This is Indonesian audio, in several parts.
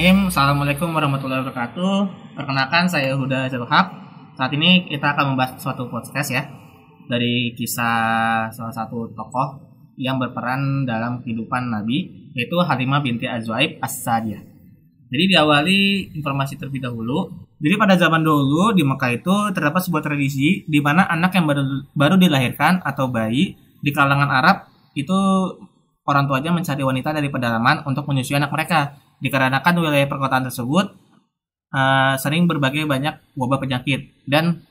Bismillahirrahmanirrahim. Assalamualaikum warahmatullahi wabarakatuh. Perkenalkan saya Huda Zalhab. Saat ini kita akan membahas suatu podcast ya dari kisah salah satu tokoh yang berperan dalam kehidupan Nabi, yaitu Halimah binti Az-Zuaib As-Sa'diyah. Jadi diawali informasi terlebih dahulu. Jadi pada zaman dulu di Mekah itu terdapat sebuah tradisi di mana anak yang baru dilahirkan atau bayi di kalangan Arab itu orang tuanya mencari wanita dari pedalaman untuk menyusui anak mereka. Dikarenakan wilayah perkotaan tersebut sering berbagai banyak wabah penyakit dan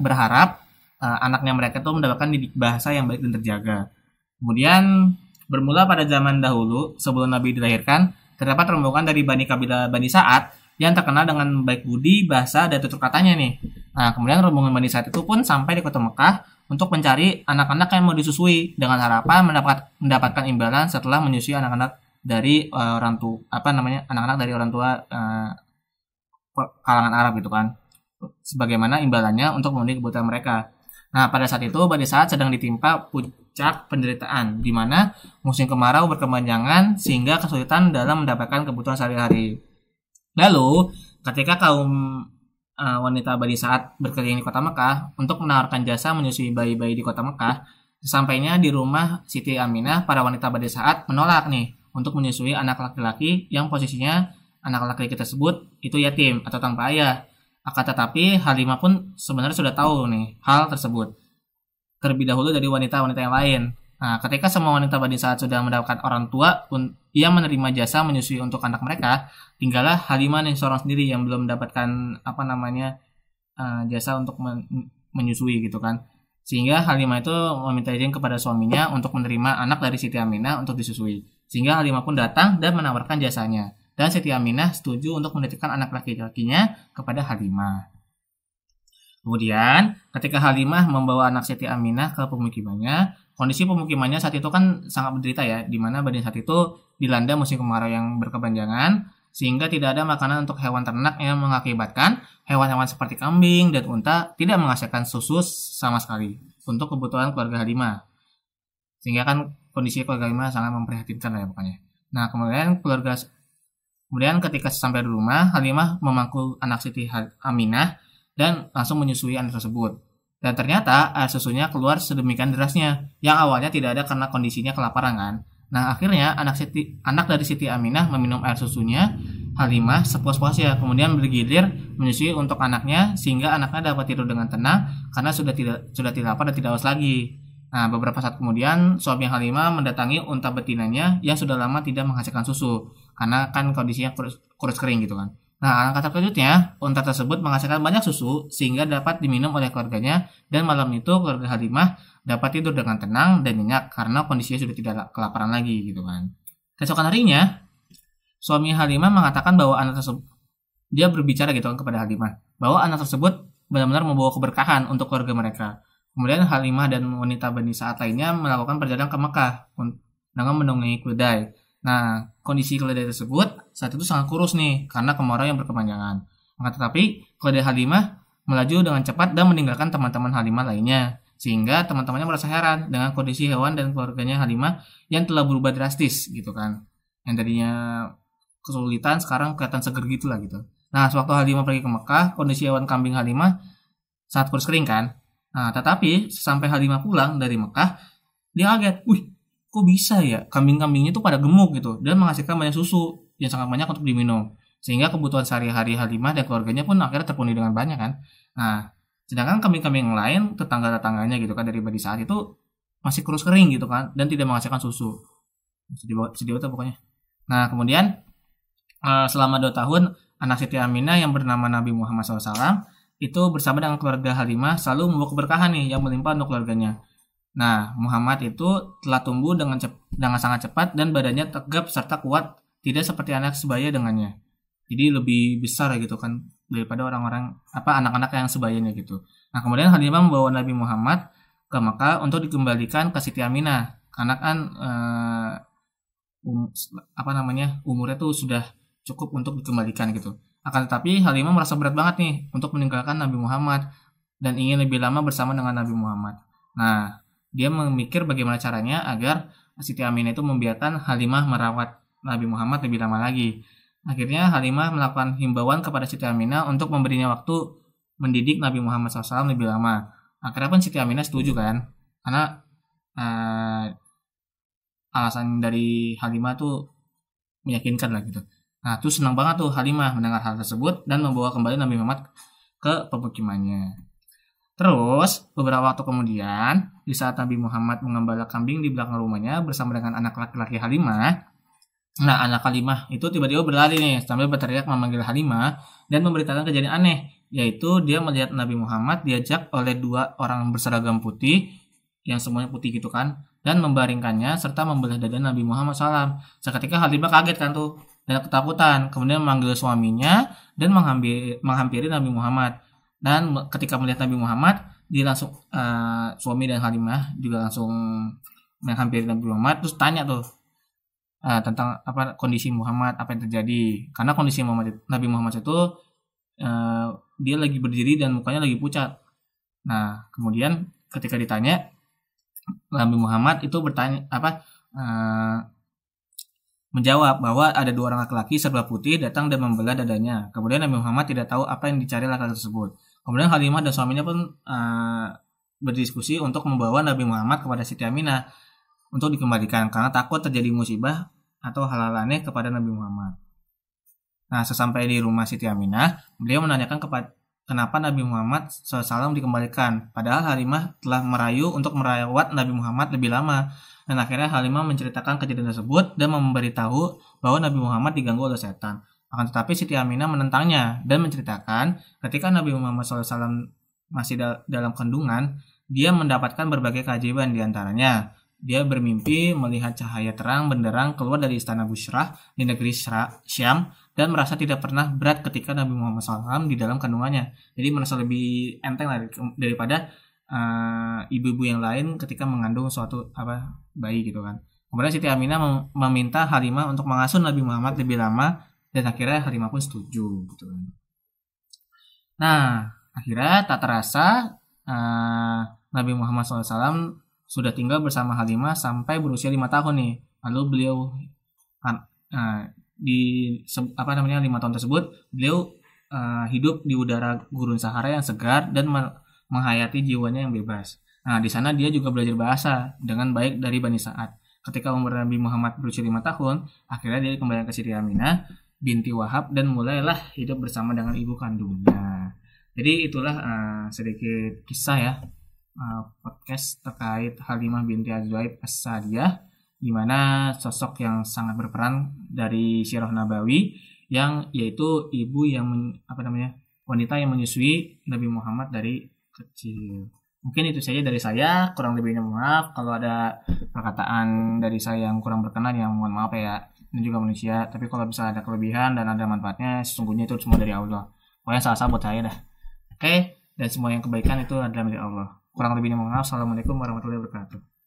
berharap anaknya mereka itu mendapatkan didik bahasa yang baik dan terjaga. Kemudian bermula pada zaman dahulu sebelum Nabi dilahirkan, terdapat rombongan dari kabilah Bani Sa'ad yang terkenal dengan baik budi, bahasa, dan tutur katanya nih. Nah, kemudian rombongan Bani Sa'ad itu pun sampai di kota Mekah untuk mencari anak-anak yang mau disusui dengan harapan mendapatkan imbalan setelah menyusui anak-anak dari anak-anak dari orang tua kalangan Arab gitu kan, sebagaimana imbalannya untuk memenuhi kebutuhan mereka. Nah, pada saat itu Bani Sa'ad sedang ditimpa puncak penderitaan di mana musim kemarau berkepanjangan sehingga kesulitan dalam mendapatkan kebutuhan sehari-hari. Lalu ketika kaum wanita Bani Sa'ad berkeliling di kota Mekah untuk menawarkan jasa menyusui bayi-bayi di kota Mekah, sesampainya di rumah Siti Aminah, para wanita Bani Sa'ad menolak nih untuk menyusui anak laki-laki yang posisinya anak laki-laki tersebut itu yatim atau tanpa ayah. Akan tetapi Halimah pun sebenarnya sudah tahu nih hal tersebut terlebih dahulu dari wanita-wanita yang lain. Nah, ketika semua wanita Bani Sa'ad sudah mendapatkan orang tua yang menerima jasa menyusui untuk anak mereka, tinggallah Halimah nih seorang sendiri yang belum mendapatkan jasa untuk menyusui gitu kan. Sehingga Halimah itu meminta izin kepada suaminya untuk menerima anak dari Siti Aminah untuk disusui. Sehingga Halimah pun datang dan menawarkan jasanya. Dan Siti Aminah setuju untuk menitipkan anak laki-lakinya kepada Halimah. Kemudian, ketika Halimah membawa anak Siti Aminah ke pemukimannya, kondisi pemukimannya saat itu kan sangat menderita ya, di mana Bani Sa'ad itu dilanda musim kemarau yang berkepanjangan, sehingga tidak ada makanan untuk hewan ternak yang mengakibatkan hewan-hewan seperti kambing dan unta tidak menghasilkan susu sama sekali untuk kebutuhan keluarga Halimah. Sehingga kan kondisi keluarga Halimah sangat memprihatinkan lah ya pokoknya. Nah, kemudian ketika sampai di rumah, Halimah memangku anak Siti Aminah dan langsung menyusui anak tersebut. Dan ternyata air susunya keluar sedemikian derasnya, yang awalnya tidak ada karena kondisinya kelaparan kan. Nah, akhirnya anak dari Siti Aminah meminum air susunya Halimah sepuas-puasnya, kemudian bergilir menyusui untuk anaknya sehingga anaknya dapat tidur dengan tenang karena sudah tidak lapar dan tidak haus lagi. Nah, beberapa saat kemudian suami Halimah mendatangi unta betinanya yang sudah lama tidak menghasilkan susu karena kan kondisinya kurus kering gitu kan. Nah, alangkah terkejutnya, unta tersebut menghasilkan banyak susu sehingga dapat diminum oleh keluarganya dan malam itu keluarga Halimah dapat tidur dengan tenang dan nyenyak karena kondisinya sudah tidak kelaparan lagi gitu kan. Keesokan harinya, suami Halimah mengatakan bahwa anak tersebut, dia berbicara gitu kan kepada Halimah, bahwa anak tersebut benar-benar membawa keberkahan untuk keluarga mereka. Kemudian Halimah dan wanita Bani Sa'ad lainnya melakukan perjalanan ke Mekah dengan menunggangi keledai. Nah, kondisi keledai tersebut saat itu sangat kurus nih karena kemarau yang berkepanjangan. Maka tetapi keledai Halimah melaju dengan cepat dan meninggalkan teman-teman Halimah lainnya. Sehingga teman-temannya merasa heran dengan kondisi hewan dan keluarganya Halimah yang telah berubah drastis gitu kan. Yang tadinya kesulitan sekarang kelihatan seger gitu lah gitu. Nah, sewaktu Halimah pergi ke Mekah, kondisi hewan kambing Halimah sangat kurus kering kan. Nah, tetapi sampai Halimah pulang dari Mekah, dia kaget. Wih, kok bisa ya kambing-kambingnya itu pada gemuk gitu dan menghasilkan banyak susu yang sangat banyak untuk diminum. Sehingga kebutuhan sehari-hari Halimah dan keluarganya pun akhirnya terpenuhi dengan banyak kan. Nah, sedangkan kambing-kambing yang lain, tetangga-tetangganya gitu kan dari Bani Sa'ad itu masih kurus kering gitu kan dan tidak menghasilkan susu. Sedih banget pokoknya. Nah, kemudian selama 2 tahun anak Siti Aminah yang bernama Nabi Muhammad SAW itu bersama dengan keluarga Halimah selalu membawa keberkahan nih yang melimpah untuk keluarganya. Nah, Muhammad itu telah tumbuh dengan sangat cepat dan badannya tegap serta kuat, tidak seperti anak sebaya dengannya. Jadi lebih besar gitu kan daripada anak-anak yang sebayanya gitu. Nah, kemudian Halimah membawa Nabi Muhammad ke Mekah untuk dikembalikan ke Siti Aminah karena kan umurnya tuh sudah cukup untuk dikembalikan gitu. Akan tetapi Halimah merasa berat banget nih untuk meninggalkan Nabi Muhammad dan ingin lebih lama bersama dengan Nabi Muhammad. Nah, dia memikir bagaimana caranya agar Siti Aminah itu membiarkan Halimah merawat Nabi Muhammad lebih lama lagi. Akhirnya Halimah melakukan himbauan kepada Siti Aminah untuk memberinya waktu mendidik Nabi Muhammad SAW lebih lama. Akhirnya pun Siti Aminah setuju kan, karena alasan dari Halimah tuh meyakinkan lah gitu. Nah, tuh senang banget tuh Halimah mendengar hal tersebut dan membawa kembali Nabi Muhammad ke pemukimannya. Terus, beberapa waktu kemudian, di saat Nabi Muhammad mengembala kambing di belakang rumahnya bersama dengan anak laki-laki Halimah, nah anak Halimah itu tiba-tiba berlari nih sambil berteriak memanggil Halimah dan memberitakan kejadian aneh, yaitu dia melihat Nabi Muhammad diajak oleh dua orang berseragam putih, yang semuanya putih gitu kan, dan membaringkannya serta membelah dada Nabi Muhammad SAW. Seketika Halimah kaget kan tuh dan ketakutan, kemudian memanggil suaminya dan menghampiri Nabi Muhammad. Dan ketika melihat Nabi Muhammad, dia langsung suami dan Halimah juga langsung menghampiri Nabi Muhammad, terus tanya tuh tentang apa kondisi Muhammad, apa yang terjadi. Karena kondisi Nabi Muhammad itu dia lagi berdiri dan mukanya lagi pucat. Nah, kemudian ketika ditanya, Nabi Muhammad itu bertanya menjawab bahwa ada dua orang laki-laki serba putih datang dan membelah dadanya. Kemudian Nabi Muhammad tidak tahu apa yang dicari laki-laki tersebut. Kemudian Halimah dan suaminya pun berdiskusi untuk membawa Nabi Muhammad kepada Siti Aminah untuk dikembalikan karena takut terjadi musibah atau hal-hal aneh kepada Nabi Muhammad. Nah, sesampai di rumah Siti Aminah, beliau menanyakan kenapa Nabi Muhammad SAW dikembalikan. Padahal Halimah telah merayu untuk merawat Nabi Muhammad lebih lama. Dan akhirnya Halimah menceritakan kejadian tersebut dan memberitahu bahwa Nabi Muhammad diganggu oleh setan. Akan tetapi Siti Aminah menentangnya dan menceritakan ketika Nabi Muhammad SAW masih dalam kandungan, dia mendapatkan berbagai keajaiban diantaranya. Dia bermimpi melihat cahaya terang benderang keluar dari istana Bushrah di negeri Syam dan merasa tidak pernah berat ketika Nabi Muhammad SAW di dalam kandungannya. Jadi merasa lebih enteng daripada ibu-ibu yang lain ketika mengandung suatu bayi gitu kan. Kemudian Siti Aminah meminta Halimah untuk mengasuh Nabi Muhammad lebih lama dan akhirnya Halimah pun setuju gitu kan. Nah, akhirnya tak terasa Nabi Muhammad SAW sudah tinggal bersama Halimah sampai berusia 5 tahun nih. Lalu beliau 5 tahun tersebut beliau hidup di udara gurun Sahara yang segar dan menghayati jiwanya yang bebas. Nah, di sana dia juga belajar bahasa dengan baik dari Bani Sa'ad. Ketika umur Nabi Muhammad berusia 5 tahun, akhirnya dia kembali ke Siti Aminah binti Wahab dan mulailah hidup bersama dengan ibu kandungnya. Jadi itulah sedikit kisah ya, podcast terkait Halimah binti Az-Zuhaib As-Sa'diyah, di mana sosok yang sangat berperan dari Sirah Nabawi, yang yaitu ibu yang wanita yang menyusui Nabi Muhammad dari kecil. Mungkin itu saja dari saya, kurang lebihnya maaf kalau ada perkataan dari saya yang kurang berkenan, yang mohon maaf ya. Ini juga manusia, tapi kalau bisa ada kelebihan dan ada manfaatnya, sesungguhnya itu semua dari Allah. Pokoknya salah buat saya dah. Oke, dan semua yang kebaikan itu adalah milik Allah. Kurang lebihnya mohon maaf. Assalamualaikum warahmatullahi wabarakatuh.